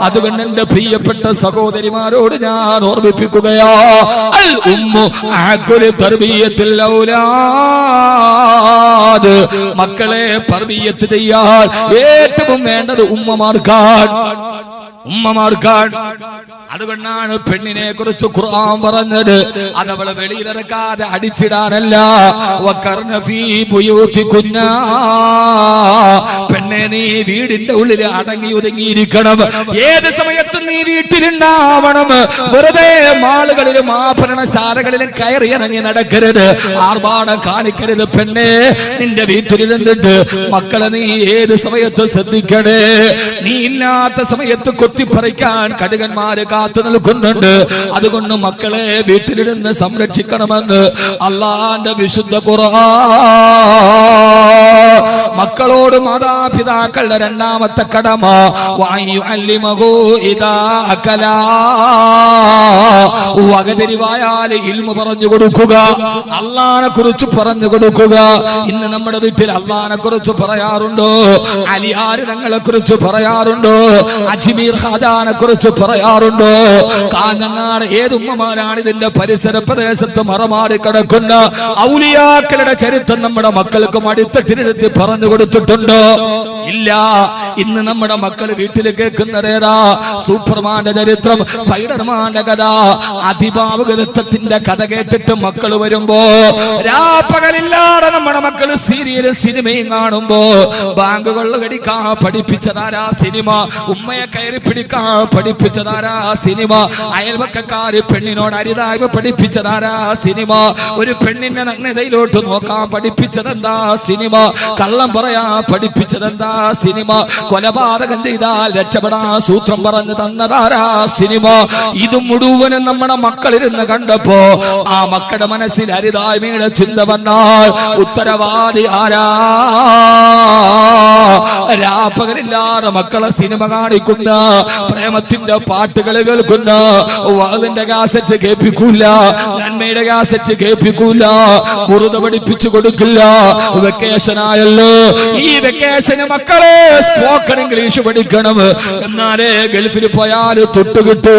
അതുകൊണ്ട് എന്റെ പ്രിയപ്പെട്ട സഹോദരിമാരോട് ഞാൻ ഓർമ്മിപ്പിക്കുകയാ, അൽ ഉമ്മു അഖുലു തർബിയത്തുൽ ഔലാദ്, മക്കളെ തർബിയത്ത് ചെയ്യാൻ ഏറ്റവും വേണ്ടത് ഉമ്മമാർക്കാണ്. അതുകൊണ്ടാണ് പെണ്ണിനെ കുറിച്ച് ഖുർആൻ പറഞ്ഞത്, അതവളെ വെളിയിലിറക്കാതെ അടിച്ചിടാനല്ല. വഖർന ഫീ ബുയൂതികുന്ന, പെണ്ണെ നീ വീടിന്റെ ഉള്ളിൽ അടങ്ങി ഒതുങ്ങിയിരിക്കണം. ഏത് സമയത്തും നീ വീട്ടിലുണ്ടാവണം. വെറുതെ മാളുകളിലും ആഭരണശാലകളിലും കയറി ഇറങ്ങി നടക്കരുത്, ആർഭാടം കാണിക്കരുത്. പെണ്ണെ നിന്റെ വീട്ടിലിരുന്നിട്ട് മക്കളെ നീ ഏത് സമയത്തും ശ്രദ്ധിക്കണേ. നീ ഇല്ലാത്ത സമയത്ത് കൊത്തിപ്പറിക്കാൻ കടുകന്മാര് കാത്തു നിൽക്കുന്നുണ്ട്. അതുകൊണ്ട് മക്കളെ വീട്ടിലിരുന്ന് സംരക്ഷിക്കണമെന്ന് അള്ളാന്റെ വിശുദ്ധ ഖുർആൻ. മക്കളോട് മാതാപിതാക്കളുടെ രണ്ടാമത്തെ കടമ വകതിരിവായാൽ ഇൽമു പറഞ്ഞു കൊടുക്കുക, അള്ളാനെ കുറിച്ച് പറഞ്ഞു കൊടുക്കുക. ഇന്ന് നമ്മുടെ വീട്ടിൽ അള്ളാനെ കുറിച്ച് പറയാറുണ്ടോ? അലിയാര് തങ്ങളെ കുറിച്ച് പറയാറുണ്ടോ? അജ്മീർ ഖാജാനെ കുറിച്ച് പറയാറുണ്ടോ? കാഞ്ഞങ്ങാട് ഏതുമ്മമാരാണ് ഇതിന്റെ പരിസര പ്രദേശത്ത് മറമാടി കിടക്കുന്ന ഔലിയാക്കളുടെ ചരിത്രം നമ്മുടെ മക്കൾക്ക് മടിത്തട്ടിനെടുത്ത് പറഞ്ഞു കൊടുത്തിട്ടുണ്ടോ? ഇല്ല. ഇന്ന് നമ്മുടെ മക്കൾ വീട്ടിൽ കേൾക്കുന്നതേതാ? സൂപ്പർമാന്റെ ചരിത്രം, സ്പൈഡർമാന്റെ കഥ, അതിഭാവുകത്വത്തിന്റെ കഥ കേട്ടിട്ട് മക്കൾ വരുമ്പോ രാപ്പകലില്ലാതെ നമ്മുടെ മക്കൾ സീരിയലും സിനിമയും കാണുമ്പോ ബാങ്ക് കൊള്ളകടിക്കാൻ പഠിപ്പിച്ചതാരാ സിനിമ, ഉമ്മയെ കയറി പിടിക്കാൻ പഠിപ്പിച്ചതാരാ സിനിമ, അയൽവക്കക്കാര് പെണ്ണിനോട് അരിതായ്മ പഠിപ്പിച്ചതാരാ സിനിമ, ഒരു പെണ്ണിന്റെ നഗ്നതയിലോട്ട് നോക്കാൻ പഠിപ്പിച്ചതെന്താ സിനിമ, കള്ളം പറയാൻ പഠിപ്പിച്ചതെന്താ സിനിമ, കൊലപാതകം ചെയ്താൽ രക്ഷപ്പെടാൻ സൂത്രം പറഞ്ഞു തന്നതാരാ സിനിമ. ഇത് മുഴുവനും നമ്മുടെ മക്കളിരുന്ന് കണ്ടപ്പോ ആ മക്കളുടെ മനസ്സിൽ അരിതായ്മയുടെ ചിന്ത വന്നാൽ ഉത്തരവാദി ആരാ? രാപ്പകലില്ലാതെ മക്കളെ സിനിമ കാണിക്കുന്ന, പ്രേമത്തിന്റെ പാട്ടുകൾ കേൾക്കുന്ന, വാതിന്റെ കാസറ്റ് കേൾപ്പിക്കൂല, നന്മയുടെ കാസറ്റ് കേൾപ്പിക്കൂല, ബുറുദ പഠിപ്പിച്ചു കൊടുക്കില്ല. വെക്കേഷൻ ആയല്ലോ, ഈ വെക്കേഷന് മക്കളെ സ്പോക്കൺ ഇംഗ്ലീഷ് പഠിക്കണം, എന്നാലേ ഗൾഫിൽ പോയാൽ തൊട്ടുകിട്ടു.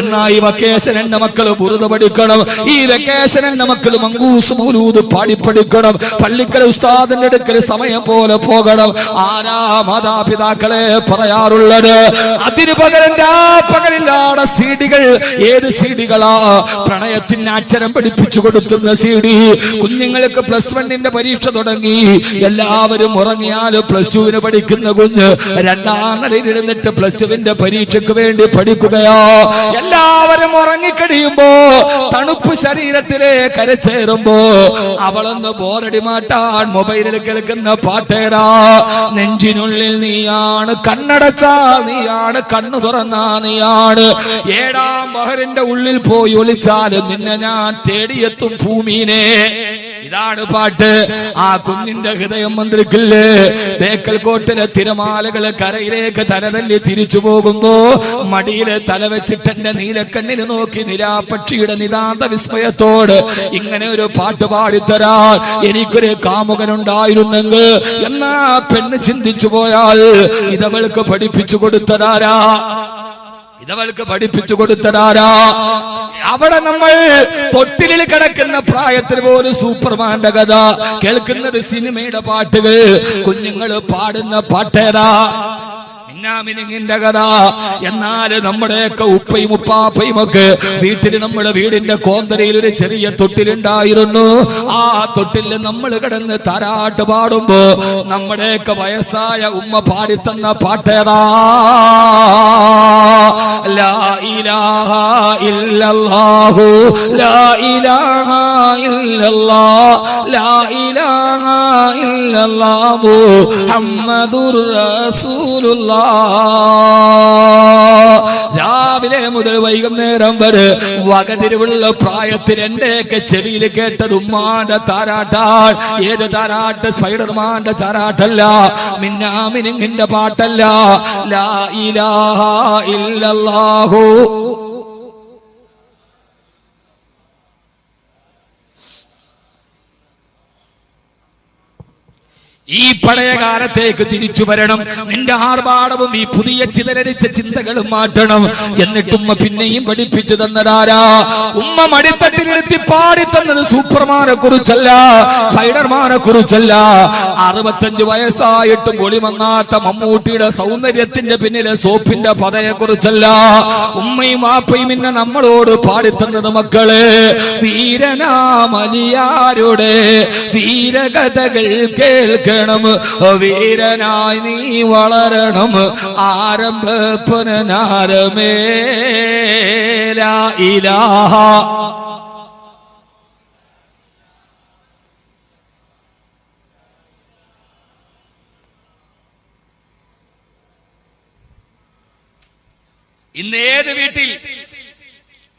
എന്നാ ഈ വെക്കേഷൻ എന്റെ മക്കൾ ബുറുദ പഠിക്കണം, ഈ വെക്കേഷൻ എന്റെ മക്കൾ മങ്കൂസ് മൗലൂദ് പാടി പഠിക്കണം, പള്ളിക്കല ഉസ്താദിന്റെ അടുക്കൽ സമയം പോലെ പോകണം. ആരാ മാതാപിതാക്കളെ പറയാറുള്ളത്? അതിനു പകരം പകലില്ലാതെ സീഡികൾ. ഏത് സീഡികളാ? പ്രണയത്തിന് അക്ഷരം പഠിപ്പിച്ചു കൊടുക്കുന്ന സീഡി. കുഞ്ഞുങ്ങൾക്ക് +1 പരീക്ഷ തുടങ്ങി, എല്ലാവരും ഉറങ്ങിയാലും +2 പഠിക്കുന്ന കുഞ്ഞ് രണ്ടാം നിലയിൽ ഇരുന്നിട്ട് +2 പരീക്ഷയ്ക്ക് വേണ്ടി പഠിക്കുകയാ. എല്ലാവരും ഉറങ്ങിക്കഴിയുമ്പോ തണുപ്പ് ശരീരത്തിലെ കരച്ചേറുമ്പോ അവളൊന്ന് ബോറടി മാറ്റാൻ മൊബൈലിൽ കേൾക്കുന്ന പാട്ടേടാ. നെഞ്ചിനുള്ളിൽ നീയാണ്, കണ്ണടച്ചാ നീയാണ്, കണ്ണു തുറന്നാ നീയാണ്, 7ാം ബഹറിന്റെ ഉള്ളിൽ പോയി ഒളിച്ചാലും നിന്നെ ഞാൻ തേടിയെത്തും ഭൂമിനെ. ഇതാണ് പാട്ട്. ആ കുഞ്ഞിന്റെ ഹൃദയം മന്ത്രിക്കില്ലേ? ബേക്കൽ കോട്ടിലെ തിരമാലകള് കരയിലേക്ക് തലതല്ലി തിരിച്ചു പോകുമ്പോ മടിയില് തല വെച്ചിട്ട് എന്റെ നീലക്കണ്ണിന് നോക്കി നിരാപക്ഷിയുടെ നിതാന്ത വിസ്മയത്തോട് ഇങ്ങനെ ഒരു പാട്ട് പാടിത്തരാൻ എനിക്കൊരു കാമുകനുണ്ടായിരുന്നെങ്കിൽ എന്നാ പെണ്ണ് ചിന്തിച്ചു പോയാൽ ഇതവൾക്ക് പഠിപ്പിച്ചു കൊടുത്തതാരാ? ഇതവൾക്ക് പഠിപ്പിച്ചു കൊടുത്തതാരാ? അവിടെ നമ്മൾ തൊട്ടിലിൽ കിടക്കുന്ന പ്രായത്തിൽ പോലും സൂപ്പർമാന്റെ കഥ കേൾക്കുന്നത്, സിനിമയുടെ പാട്ടുകൾ, കുഞ്ഞുങ്ങൾ പാടുന്ന പാട്ടേതാ? മിന്നാമിനിങ്ങിന്റെ കഥ. എന്നാൽ നമ്മുടെയൊക്കെ ഉപ്പയും ഉപ്പാപ്പയും ഒക്കെ വീട്ടിൽ, നമ്മുടെ വീടിന്റെ കോന്തരയിൽ ഒരു ചെറിയ തൊട്ടിലുണ്ടായിരുന്നു. ആ തൊട്ടിൽ നമ്മൾ കിടന്ന് താരാട്ട് പാടുമ്പോ നമ്മുടെയൊക്കെ വയസ്സായ ഉമ്മ പാടിത്തന്ന പാട്ടേതാ? ലാ ഇലാഹ ഇല്ലല്ലാഹു ലാ ഇലാഹ ഇല്ലല്ലാഹ് ലാ ഇലാഹ ഇല്ലല്ലാഹു മുഹമ്മദുർ റസൂലുള്ളാഹ്. രാവിലെ മുതൽ വൈകുന്നേരം വരെ വകതിരിവുള്ള പ്രായത്തിൽ എന്റെയൊക്കെ ചെവിയിൽ കേട്ടത് ഉമ്മാന്റെ താരാട്ടാൻ. ഏത് താരാട്ട്? സ്പൈഡർമാന്റെ താരാട്ടല്ല, മിന്നാമിനിങ്ങിന്റെ പാട്ടല്ല. ലാ ഇലാഹ ഇല്ലല്ലാഹു. ഈ പഴയ കാലത്തേക്ക് തിരിച്ചു വരണം. നിന്റെ ആർഭാടവും ഈ പുതിയ ചിതലരിച്ച ചിന്തകളും മാറ്റണം. എന്നിട്ടുമ്മ പിന്നെയും പഠിപ്പിച്ചു തന്നതാരാ? ഉമ്മ മടിത്തട്ടിലിരുത്തി പാടി തന്നത് സൂപ്പർമാനെ കുറിച്ചല്ല, സ്പൈഡർമാനെ കുറിച്ചല്ല. 65 വയസ്സായിട്ടും ഒളിമങ്ങാത്ത മമ്മൂട്ടിയുടെ സൗന്ദര്യത്തിന്റെ പിന്നിലെ സോപ്പിന്റെ പതയെ കുറിച്ചല്ല. ഉമ്മയും വാപ്പയും പിന്നെ നമ്മളോട് പാടിത്തന്നത് മക്കളെ വീരനാമലിയാരുടെ വീരകഥകൾ കേൾക്ക, വീരനായി നീ വളരണം, ആരംഭപ്പനാരമേ ലാ ഇലാഹ. ഇന്ന് ഏത് വീട്ടിൽ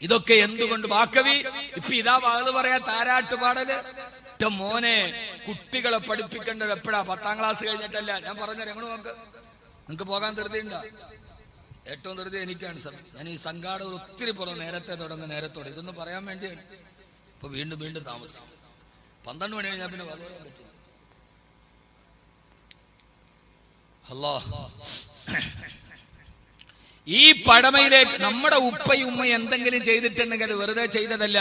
ഇതൊക്കെ എന്തുകൊണ്ട് വാക്കവി ഇപ്പൊ ഇതാ വാത് പറയാ താരാട്ട് പാടല്. മോനെ കുട്ടികളെ പഠിപ്പിക്കേണ്ടത് എപ്പോഴാ? 10ാം ക്ലാസ് കഴിഞ്ഞിട്ടല്ല. ഞാൻ പറഞ്ഞ എങ്ങനെ നോക്ക്, നിങ്ങക്ക് പോകാൻ ധൃതിയുണ്ടോ? ഏറ്റവും ധൃതി എനിക്കാണ് സമയം. ഞാൻ ഈ സംഘാടകർ ഒത്തിരി പുറം നേരത്തെ തുടങ്ങുന്ന നേരത്തോടെ ഇതൊന്ന് പറയാൻ വേണ്ടിയാണ്. ഇപ്പൊ വീണ്ടും വീണ്ടും താമസം. 12 മണി കഴിഞ്ഞാൽ പിന്നെ പറയാൻ പറ്റില്ല. അല്ലാഹ് ഈ പടമയിലേക്ക് നമ്മുടെ ഉപ്പയും ഉമ്മയും എന്തെങ്കിലും ചെയ്തിട്ടുണ്ടെങ്കിൽ അത് വെറുതെ ചെയ്തതല്ല.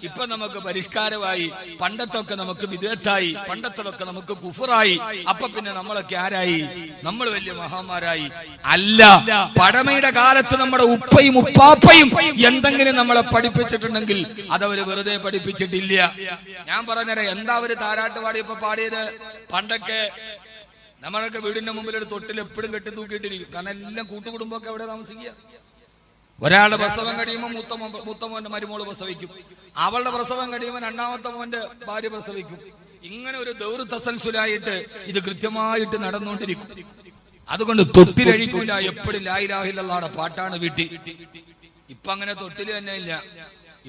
ഇപ്പൊ നമുക്ക് പരിഷ്കാരമായി. പണ്ടത്തൊക്കെ നമുക്ക് വിദഗ്ധായി, പണ്ടത്തൊക്കെ നമുക്ക് കുഫറായി. അപ്പൊ പിന്നെ നമ്മളൊക്കെ ആരായി? നമ്മൾ വലിയ മഹാന്മാരായി. അല്ല, പടമയുടെ കാലത്ത് നമ്മുടെ ഉപ്പയും ഉപ്പാപ്പയും എന്തെങ്കിലും നമ്മളെ പഠിപ്പിച്ചിട്ടുണ്ടെങ്കിൽ അതവര് വെറുതെ പഠിപ്പിച്ചിട്ടില്ല. ഞാൻ പറഞ്ഞുതരാം എന്താ അവര് താരാട്ട് പാടിയപ്പോ പാടിയത്. പണ്ടൊക്കെ നമ്മളൊക്കെ വീടിന്റെ മുമ്പിൽ ഒരു തൊട്ടിൽ എപ്പോഴും കെട്ടി തൂക്കിയിട്ടിരിക്കും. കാരണം എല്ലാം കൂട്ടുകുടുംബമൊക്കെ എവിടെ താമസിക്കുക. ഒരാളുടെ പ്രസവം കഴിയുമ്പോൾ മൂത്ത മോന്റെ മരുമോള് പ്രസവിക്കും. അവളുടെ പ്രസവം കഴിയുമ്പോൾ 2ാമത്തെ മോന്റെ ഭാര്യ പ്രസവിക്കും. ഇങ്ങനെ ഒരു ദൗർ തസൽസുലായിട്ട് ഇത് കൃത്യമായിട്ട് നടന്നുകൊണ്ടിരിക്കും. അതുകൊണ്ട് തൊട്ടിലഴിക്കൂല. എപ്പോഴും ലാ ഇലാഹ ഇല്ലല്ലാഹുടെ പാട്ടാണ് വീട്ടിൽ. ഇപ്പൊ അങ്ങനെ തൊട്ടിൽ തന്നെ ഇല്ല.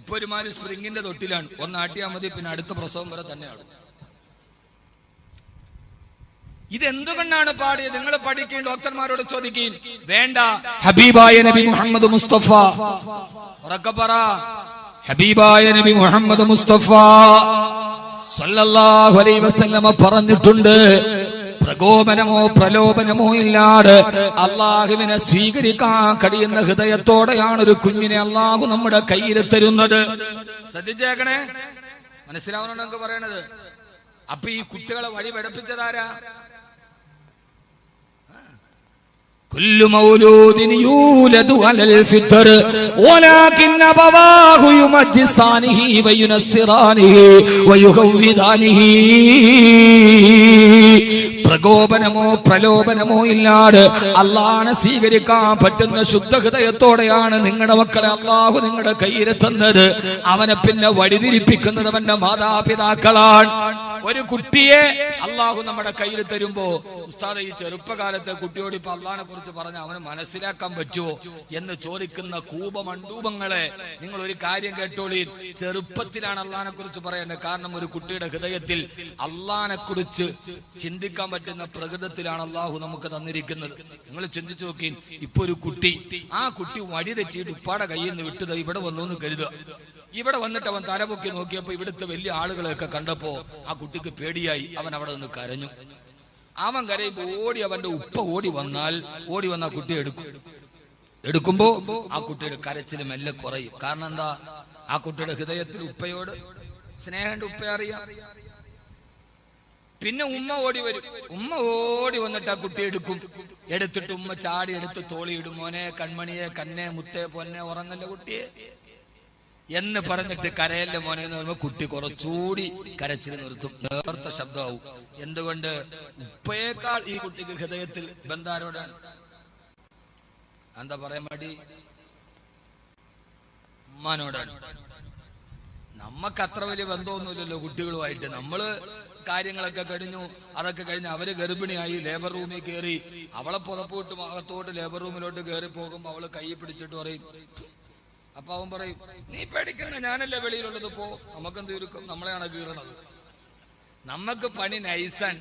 ഇപ്പൊ ഒരുമാതിരി സ്പ്രിങ്ങിന്റെ തൊട്ടിലാണ്. ഒന്നാട്ടിയാൽ മതി, പിന്നെ അടുത്ത പ്രസവം വരെ തന്നെയാണ്. ഇതെന്തുകൊണ്ടാണ് പാടിയത്? നിങ്ങൾ പഠിക്കുകയും ഡോക്ടർമാരോട് ചോദിക്കുകയും വേണ്ട. ഹബീബായ നബി മുഹമ്മദ് മുസ്തഫ, ഉറക്കെ പറ, ഹബീബായ നബി മുഹമ്മദ് മുസ്തഫ സല്ലല്ലാഹു അലൈഹി വസല്ലമ പറഞ്ഞിട്ടുണ്ട്, പ്രകോപനമോ പ്രലോഭനമോ ഇല്ലാതെ അള്ളാഹുവിനെ സ്വീകരിക്കാൻ കഴിയുന്ന ഹൃദയത്തോടെയാണ് ഒരു കുഞ്ഞിനെ അള്ളാഹു നമ്മുടെ കയ്യിൽ തരുന്നത്. ശ്രദ്ധിച്ചേക്കണേ, മനസ്സിലാവണോ നമുക്ക് പറയണത്? അപ്പൊ ഈ കുട്ടികളെ വഴി പഠിപ്പിച്ചതാരാ? കുല്ലു മൗലൂദിൻ യൂലദു അലൽ ഫിത്ർ വലാകിൻ അബവാഹു യുമജ്ജിസാനിഹി വയുനസ്സിറാനിഹി വയുഹവ്വിദാനിഹി. പ്രകോപനമോ പ്രലോഭനമോ ഇല്ലാതെ അള്ളാഹനെ സ്വീകരിക്കാൻ പറ്റുന്ന ശുദ്ധ ഹൃദയത്തോടെയാണ് നിങ്ങളുടെ മക്കളെ അള്ളാഹു നിങ്ങളുടെ കയ്യിൽ തന്നത്. അവനെ പിന്നെ വഴിതിരിപ്പിക്കുന്നത് അവന്റെ മാതാപിതാക്കളാണ്. ഒരു കുട്ടിയെ അള്ളാഹു നമ്മുടെ കയ്യിൽ തരുമ്പോ ഉസ്താദ് ഈ ചെറുപ്പകാലത്തെ കുട്ടിയോട് ഇപ്പൊ അള്ളാഹിനെ കുറിച്ച് പറഞ്ഞ അവന് മനസ്സിലാക്കാൻ പറ്റുമോ എന്ന് ചോദിക്കുന്ന കൂപമണ്ടൂപങ്ങളെ നിങ്ങൾ ഒരു കാര്യം കേട്ടോളീൻ. ചെറുപ്പത്തിലാണ് അള്ളാഹിനെ കുറിച്ച് പറയേണ്ടത്. കാരണം ഒരു കുട്ടിയുടെ ഹൃദയത്തിൽ അള്ളാഹിനെ കുറിച്ച് ചിന്തിക്കാൻ പറ്റുന്ന പ്രകൃതത്തിലാണ് അള്ളാഹു നമുക്ക് തന്നിരിക്കുന്നത്. നിങ്ങൾ ചിന്തിച്ചു നോക്കി, ഇപ്പൊ ഒരു കുട്ടി, ആ കുട്ടി വഴി തെറ്റിയിട്ട് ഉപ്പാടെ കയ്യിൽ നിന്ന് വിട്ടത് ഇവിടെ വന്നു എന്ന് കരുതുക. ഇവിടെ വന്നിട്ട് അവൻ തലപൊക്കി നോക്കിയപ്പോ ഇവിടുത്തെ വലിയ ആളുകളെയൊക്കെ കണ്ടപ്പോ ആ കുട്ടിക്ക് പേടിയായി. അവൻ അവിടെ നിന്ന് കരഞ്ഞു. അവൻ കരയുമ്പോ അവന്റെ ഉപ്പ ഓടി വന്ന ആ കുട്ടിയെ എടുക്കുമ്പോ ആ കുട്ടിയുടെ കരച്ചിൽ മെല്ലെ കുറയും. കാരണം എന്താ? ആ കുട്ടിയുടെ ഹൃദയത്തിൽ ഉപ്പയോട് സ്നേഹമുണ്ട്, ഉപ്പ അറിയാം. പിന്നെ ഉമ്മ ഓടി വരും. ഉമ്മ ഓടി വന്നിട്ട് ആ കുട്ടി എടുത്തിട്ട് ഉമ്മ ചാടി എടുത്ത് തോളിയിടും. മോനെ, കൺമണിയെ, കണ്ണെ, മുത്തേ, പൊന്നെ, ഉറങ്ങല്ല കുട്ടിയെ എന്ന് പറഞ്ഞിട്ട് കരയല്ല മോനെ എന്ന് പറയുമ്പോ കുട്ടി കുറച്ചുകൂടി കരച്ചിൽ നിർത്തും, നേർത്ത ശബ്ദമാവും. എന്തുകൊണ്ട്? ഉപ്പയേക്കാൾ ഈ കുട്ടിക്ക് ഹൃദയത്തിൽ ബന്ധാരോടാണ്. എന്താ പറയാൻ മടി? ഉമ്മാനോടാണ്. നമ്മക്ക് അത്ര വലിയ ബന്ധമൊന്നുമില്ലല്ലോ കുട്ടികളുമായിട്ട്. നമ്മള് കാര്യങ്ങളൊക്കെ കഴിഞ്ഞു, അതൊക്കെ കഴിഞ്ഞ് അവര് ഗർഭിണിയായി ലേബർ റൂമിൽ കയറി, അവളെ പുറപ്പോട്ട് അകത്തോട്ട് ലേബർ റൂമിലോട്ട് കയറി പോകുമ്പോ അവള് കൈ പിടിച്ചിട്ട് പറയും. അപ്പൊ അവൻ പറയും, നീ പേടിക്കണ്ട, ഞാനല്ലേ വെളിയിലുള്ളത്, പോ, നമുക്കെന്ത് ചുരുക്കം, നമ്മളെയാണ് കീറണത്, നമ്മക്ക് പണി നൈസാൻ.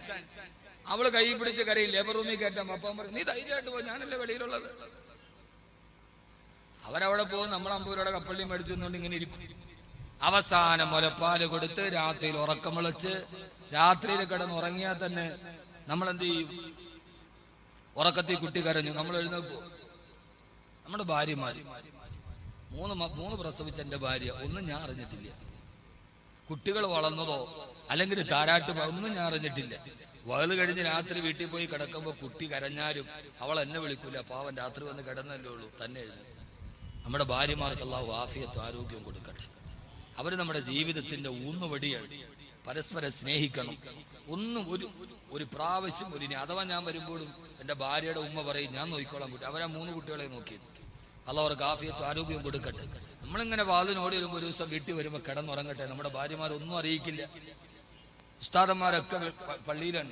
അവള് കൈ പിടിച്ച് കരയും, ലേബർ റൂമിൽ കയറ്റാം. അപ്പൊ അവൻ പറയും, നീ ധൈര്യമായിട്ട് പോ, ഞാനല്ലേ വെളിയിലുള്ളത്. അവരവിടെ പോകും, നമ്മൾ 50 രൂപയുടെ കപ്പള്ളി മേടിച്ചുകൊണ്ട് ഇങ്ങനെ ഇരിക്കും. അവസാനം മുലപ്പാല് കൊടുത്ത് രാത്രിയിൽ ഉറക്കം വിളിച്ച് രാത്രിയിൽ കിടന്ന് ഉറങ്ങിയാൽ തന്നെ നമ്മളെന്ത് ചെയ്യും? ഉറക്കത്തിൽ കുട്ടി കരഞ്ഞു, നമ്മൾ എഴുന്നേൽക്കുമോ? നമ്മുടെ ഭാര്യമാര് മൂന്ന് പ്രസവിച്ച എൻ്റെ ഭാര്യ, ഒന്നും ഞാൻ അറിഞ്ഞിട്ടില്ല. കുട്ടികൾ വളർന്നതോ അല്ലെങ്കിൽ താരാട്ട് ഒന്നും ഞാൻ അറിഞ്ഞിട്ടില്ല. വകല് കഴിഞ്ഞ് രാത്രി വീട്ടിൽ പോയി കിടക്കുമ്പോൾ കുട്ടി കരഞ്ഞാലും അവൾ എന്നെ വിളിക്കൂല. പാവൻ രാത്രി വന്ന് കിടന്നല്ലേ ഉള്ളൂ, തന്നെ എഴുന്നേൽക്കും. നമ്മുടെ ഭാര്യമാർക്ക് അല്ലാഹു ആഫിയത്തും ആരോഗ്യവും കൊടുക്കട്ടെ. അവർ നമ്മുടെ ജീവിതത്തിന്റെ ഊന്നുവടിയാണ്. പരസ്പരം സ്നേഹിക്കണം. ഒന്നും ഒരു പ്രാവശ്യം അഥവാ ഞാൻ വരുമ്പോഴും എൻ്റെ ഭാര്യയുടെ ഉമ്മ പറയും ഞാൻ നോക്കിക്കോളാൻ കുട്ടി. അവരാ 3 കുട്ടികളെ നോക്കിയത്. അല്ലാഹു അവർക്ക് ആഫിയത്തും ആരോഗ്യവും കൊടുക്കട്ടെ. നമ്മളിങ്ങനെ വാതിനോടി വരുമ്പോൾ ഒരു ദിവസം വീട്ടിൽ വരുമ്പോൾ കിടന്നുറങ്ങട്ടെ. നമ്മുടെ ഭാര്യമാരൊന്നും അറിയിക്കില്ല. ഉസ്താദന്മാരൊക്കെ പള്ളിയിലാണ്,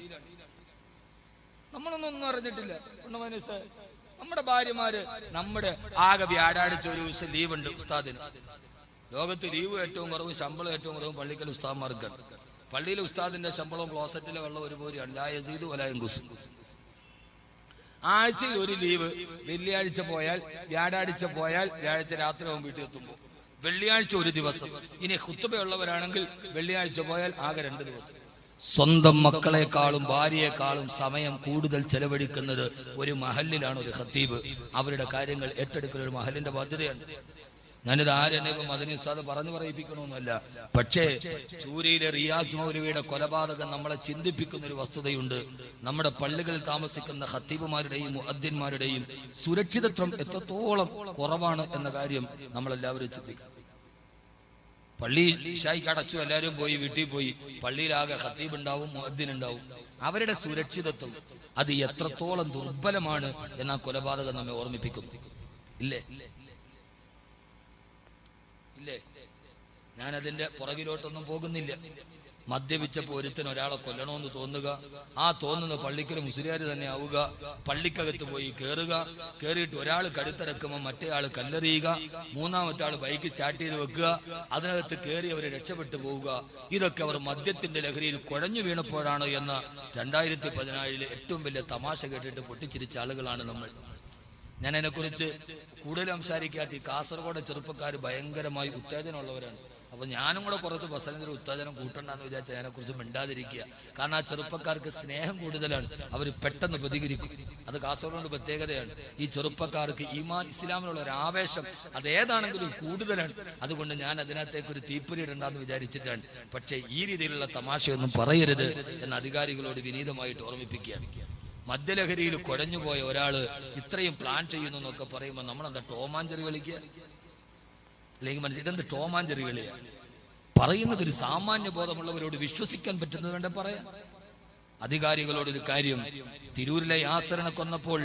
നമ്മളൊന്നും അറിഞ്ഞിട്ടില്ല. നമ്മുടെ ഭാര്യമാര് നമ്മുടെ ആകെ വ്യാഴാഴ്ച ഒരു ദിവസം ലീവ് ഉണ്ട് ഉസ്താദിന്. ലോകത്ത് ലീവ് ഏറ്റവും കുറവും ശമ്പളം ഏറ്റവും കുറവും പള്ളിക്കൽ ഉസ്താദ്മാർക്കാണ്. പള്ളിയിലെ ഉസ്താദിന്റെ ശമ്പളവും ക്ലോസറ്റിലെ വെള്ളം ഒരുപോലെയാണ്. ലാ യസീദു വലാ യൻഖുസ്. ആഴ്ചയിൽ ഒരു ലീവ്. വെള്ളിയാഴ്ച പോയാൽ, വ്യാഴാഴ്ച പോയാൽ വ്യാഴാഴ്ച രാത്രി ആവും വീട്ടിൽ എത്തുമ്പോൾ. വെള്ളിയാഴ്ച ഒരു ദിവസം. ഇനി ഖുത്ബയുള്ളവരാണെങ്കിൽ വെള്ളിയാഴ്ച പോയാൽ ആകെ 2 ദിവസം. സ്വന്തം മക്കളെക്കാളും ഭാര്യയെക്കാളും സമയം കൂടുതൽ ചെലവഴിക്കുന്നത് ഒരു മഹല്ലിലാണ് ഒരു ഖത്തീബ്. അവരുടെ കാര്യങ്ങൾ ഏറ്റെടുക്കുന്ന ഒരു മഹല്ലിന്റെ ബാധ്യതയാണ്. ഞാനിത് ആരെന്നെ മദനി ഉസ്താദ് പറഞ്ഞു പറയിപ്പിക്കണമെന്നല്ല. പക്ഷേ ചൂരയിലെ റിയാസ് മൗലവിയുടെ കൊലപാതകം നമ്മളെ ചിന്തിപ്പിക്കുന്ന ഒരു വസ്തുതയുണ്ട്. നമ്മുടെ പള്ളികളിൽ താമസിക്കുന്ന ഖത്തീബുമാരുടെയും മുഅദ്ദിൻമാരുടെയും സുരക്ഷിതത്വം എത്രത്തോളം കുറവാണ് എന്ന കാര്യം നമ്മളെല്ലാവരും ചിന്തിക്കും. പള്ളി ഇശായിക്ക് അടച്ചു, എല്ലാവരും പോയി വീട്ടിൽ പോയി. പള്ളിയിലാകെ ഖത്തീബ് ഉണ്ടാവും, മുഅദ്ദിൻ ഉണ്ടാവും. അവരുടെ സുരക്ഷിതത്വം അത് എത്രത്തോളം ദുർബലമാണ് എന്ന കൊലപാതകം നമ്മെ ഓർമ്മിപ്പിക്കുന്നു. ഇല്ലേ? ഞാനതിന്റെ പുറകിലോട്ടൊന്നും പോകുന്നില്ല. മദ്യപിച്ചപ്പോൾ ഒരുത്തിന് ഒരാളെ കൊല്ലണമെന്ന് തോന്നുക, ആ തോന്നുന്ന പള്ളിക്കൽ മുസ്ലിയാർ തന്നെ ആവുക, പള്ളിക്കകത്ത് പോയി കയറുക, കയറിയിട്ട് ഒരാൾ കടുത്തിറക്കുമ്പോൾ മറ്റേ ആൾ കല്ലെറിയുക, മൂന്നാമത്തെ ആൾ ബൈക്ക് സ്റ്റാർട്ട് ചെയ്ത് വെക്കുക, അതിനകത്ത് കയറി അവരെ രക്ഷപ്പെട്ടു പോവുക. ഇതൊക്കെ അവർ മദ്യത്തിന്റെ ലഹരിയിൽ കുഴഞ്ഞു വീണപ്പോഴാണ് എന്ന 2014 ഏറ്റവും വലിയ തമാശ കേട്ടിട്ട് പൊട്ടിച്ചിരിച്ച ആളുകളാണ് നമ്മൾ. ഞാൻ അതിനെക്കുറിച്ച് കൂടുതൽ സംസാരിക്കാത്ത ഈ കാസർഗോഡ് ചെറുപ്പക്കാർ ഭയങ്കരമായി ഉത്തേജനമുള്ളവരാണ്. അപ്പൊ ഞാനും കൂടെ പുറത്ത് പ്രസംഗത്തിൽ ഉത്തേജനം കൂട്ടണ്ടെന്ന് വിചാരിച്ചാൽ അതിനെക്കുറിച്ച് മിണ്ടാതിരിക്കുക. കാരണം ആ ചെറുപ്പക്കാർക്ക് സ്നേഹം കൂടുതലാണ്, അവർ പെട്ടെന്ന് പ്രതികരിക്കും. അത് കാസർഗോഡ് പ്രത്യേകതയാണ്. ഈ ചെറുപ്പക്കാർക്ക് ഈമാൻ ഇസ്ലാമിനുള്ള ഒരു ആവേശം അതേതാണെങ്കിലും കൂടുതലാണ്. അതുകൊണ്ട് ഞാൻ അതിനകത്തേക്ക് ഒരു തീപ്പൊരി ഇടണ്ടെന്ന് വിചാരിച്ചിട്ടാണ്. പക്ഷേ ഈ രീതിയിലുള്ള തമാശയൊന്നും പറയരുത് എന്ന് അധികാരികളോട് വിനീതമായിട്ട് ഓർമ്മിപ്പിക്കുകയാണ്. മദ്യലഹരിയിൽ കുഴഞ്ഞുപോയ ഒരാള് ഇത്രയും പ്ലാൻ ചെയ്യുന്നു എന്നൊക്കെ പറയുമ്പോൾ നമ്മളെന്താ ടോമാഞ്ചെറി കളിക്കുക? അല്ലെങ്കിൽ മനസ്സിൽ ഇതെന്ത് ടോമാഞ്ചെറി കളിയാ? പറയുന്നത് ഒരു സാമാന്യ ബോധമുള്ളവരോട് വിശ്വസിക്കാൻ പറ്റുന്നത് വേണ്ട പറയാം. അധികാരികളോടൊരു കാര്യം, തിരൂരിലെ യാസറിനെ കൊന്നപ്പോൾ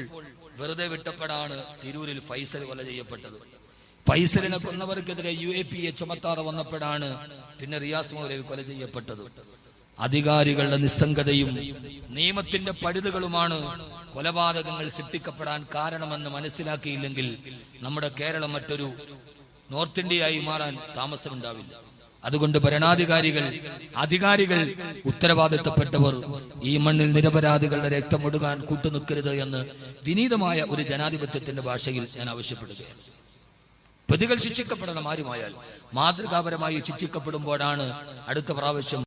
വെറുതെ വിട്ടപ്പെടാണ് തിരൂരിൽ ഫൈസൽ കൊല ചെയ്യപ്പെട്ടത്. ഫൈസലിനെ കൊന്നവർക്കെതിരെ UAPA ചുമത്താതെ വന്നപ്പോഴാണ് പിന്നെ റിയാസ് മൗലവി കൊല ചെയ്യപ്പെട്ടത്. അധികാരികളുടെ നിസ്സംഗതയും നിയമത്തിന്റെ പഴുതുകളുമാണ് കൊലപാതകങ്ങൾ സൃഷ്ടിക്കപ്പെടാൻ കാരണമെന്ന് മനസ്സിലാക്കിയില്ലെങ്കിൽ നമ്മുടെ കേരളം മറ്റൊരു നോർത്ത് ഇന്ത്യയായി മാറാൻ താമസമുണ്ടാവില്ല. അതുകൊണ്ട് ഭരണാധികാരികൾ, അധികാരികൾ, ഉത്തരവാദിത്തപ്പെട്ടവർ ഈ മണ്ണിൽ നിരപരാധികളുടെ രക്തമൊടുകാൻ കൂട്ടുനിൽക്കരുത് എന്ന് വിനീതമായ ഒരു ജനാധിപത്യത്തിന്റെ ഭാഷയിൽ ഞാൻ ആവശ്യപ്പെടുകയാണ്. പ്രതികൾ ശിക്ഷിക്കപ്പെടണം. ആരുമായാൽ മാതൃകാപരമായി ശിക്ഷിക്കപ്പെടുമ്പോഴാണ് അടുത്ത പ്രാവശ്യം